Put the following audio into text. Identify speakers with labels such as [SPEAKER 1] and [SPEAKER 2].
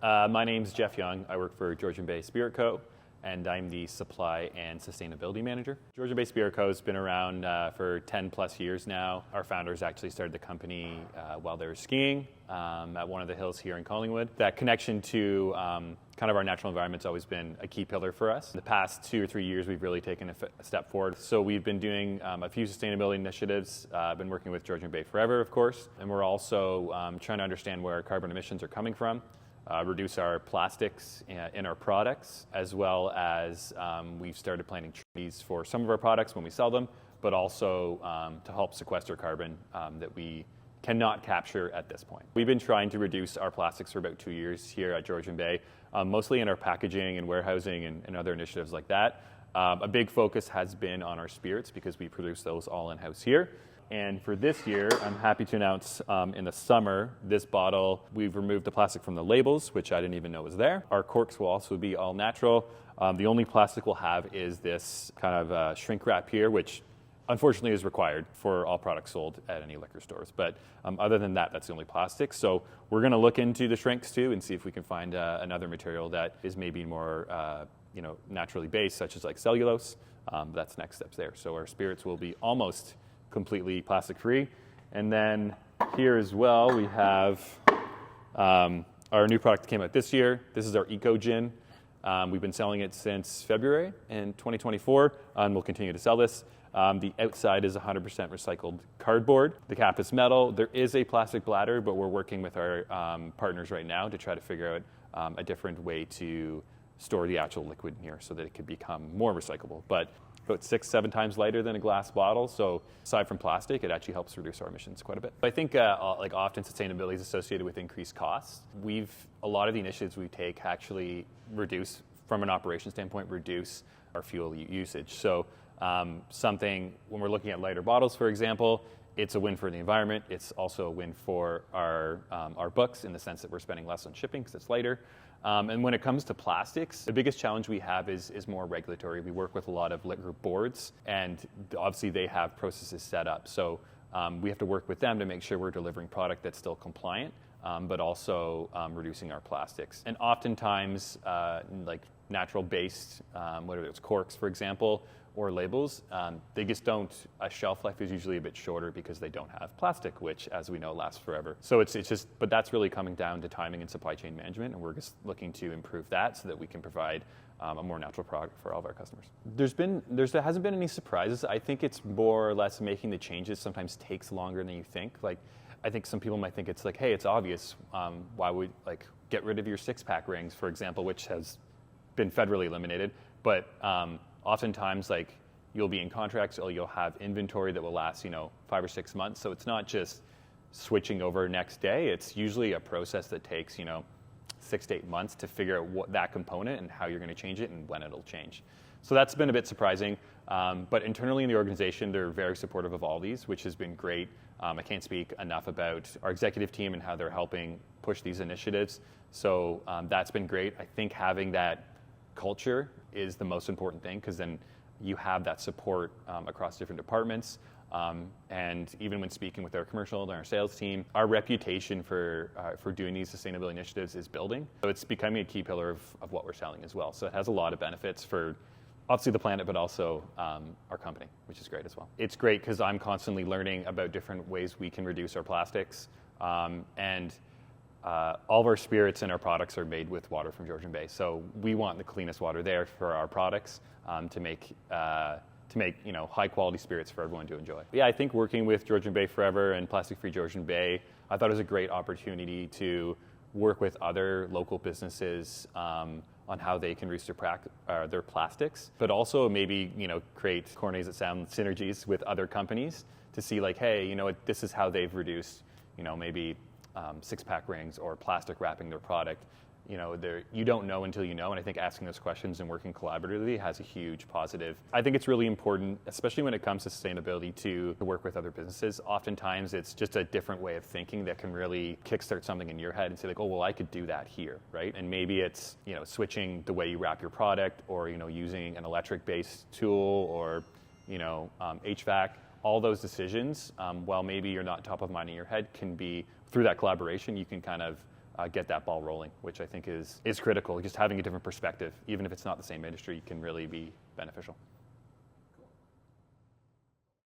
[SPEAKER 1] My name's Jeff Young. I work for Georgian Bay Spirit Co, and I'm the Supply and Sustainability Manager. Georgian Bay Spirit Co has been around for 10 plus years now. Our founders actually started the company while they were skiing at one of the hills here in Collingwood. That connection to kind of our natural environment's always been a key pillar for us. In the past 2 or 3 years, we've really taken a step forward. So we've been doing a few sustainability initiatives. I've been working with Georgian Bay forever, of course, and we're also trying to understand where our carbon emissions are coming from. Reduce our plastics in our products, as well as we've started planting trees for some of our products when we sell them, but also to help sequester carbon that we cannot capture at this point. We've been trying to reduce our plastics for about 2 years here at Georgian Bay, mostly in our packaging and warehousing and other initiatives like that. A big focus has been on our spirits because we produce those all in-house here. And for this year, I'm happy to announce in the summer, this bottle, we've removed the plastic from the labels, which I didn't even know was there. Our corks will also be all natural. The only plastic we'll have is this kind of shrink wrap here, which unfortunately is required for all products sold at any liquor stores. But other than that, that's the only plastic. So we're going to look into the shrinks too and see if we can find another material that is maybe more naturally based, such as like cellulose. That's next steps there. So our spirits will be almost completely plastic free. And then here as well, we have our new product that came out this year. This is our Eco Gin. We've been selling it since February in 2024, and we'll continue to sell this. The outside is 100% recycled cardboard. The cap is metal. There is a plastic bladder, but we're working with our partners right now to try to figure out a different way to store the actual liquid in here so that it could become more recyclable. But about 6-7 times lighter than a glass bottle. So aside from plastic, it actually helps reduce our emissions quite a bit. I think like often sustainability is associated with increased costs. A lot of the initiatives we take actually reduce, from an operation standpoint, reduce our fuel usage. So something, when we're looking at lighter bottles, for example, it's a win for the environment. It's also a win for our books in the sense that we're spending less on shipping because it's lighter. And when it comes to plastics, the biggest challenge we have is more regulatory. We work with a lot of lit group boards, and obviously they have processes set up. So we have to work with them to make sure we're delivering product that's still compliant, but also reducing our plastics. And oftentimes, like natural-based, whether it's corks, for example, or labels, they just don't, a shelf life is usually a bit shorter because they don't have plastic, which, as we know, lasts forever. So it's just, but that's really coming down to timing and supply chain management, and we're just looking to improve that so that we can provide a more natural product for all of our customers. There hasn't been any surprises. I think it's more or less making the changes sometimes takes longer than you think. Like, I think some people might think it's like, hey, it's obvious. Why would, like, get rid of your 6-pack rings, for example, which has been federally eliminated. But oftentimes, like, you'll be in contracts, or you'll have inventory that will last, 5 or 6 months. So it's not just switching over next day. It's usually a process that takes, 6 to 8 months to figure out what that component and how you're going to change it and when it'll change. So that's been a bit surprising. But internally in the organization, they're very supportive of all these, which has been great. I can't speak enough about our executive team and how they're helping push these initiatives. So that's been great. I think having that culture is the most important thing, because then you have that support across different departments. And even when speaking with our commercial and our sales team, our reputation for doing these sustainability initiatives is building. So it's becoming a key pillar of what we're selling as well. So it has a lot of benefits for obviously the planet, but also our company, which is great as well. It's great because I'm constantly learning about different ways we can reduce our plastics. All of our spirits and our products are made with water from Georgian Bay. So we want the cleanest water there for our products to make high quality spirits for everyone to enjoy. Yeah, I think working with Georgian Bay Forever and Plastic Free Georgian Bay, I thought it was a great opportunity to work with other local businesses on how they can reduce their plastics, but also maybe create, corny as it sounds, synergies with other companies to see like, hey, this is how they've reduced maybe 6-pack rings or plastic wrapping their product. You don't know until you know, and I think asking those questions and working collaboratively has a huge positive. I think it's really important, especially when it comes to sustainability, to work with other businesses. Oftentimes, it's just a different way of thinking that can really kickstart something in your head and say like, oh, well, I could do that here, right? And maybe it's, switching the way you wrap your product, or, using an electric-based tool, or, HVAC. All those decisions, while maybe you're not top of mind in your head, can be, through that collaboration, you can kind of get that ball rolling, which I think is critical. Just having a different perspective, even if it's not the same industry, can really be beneficial.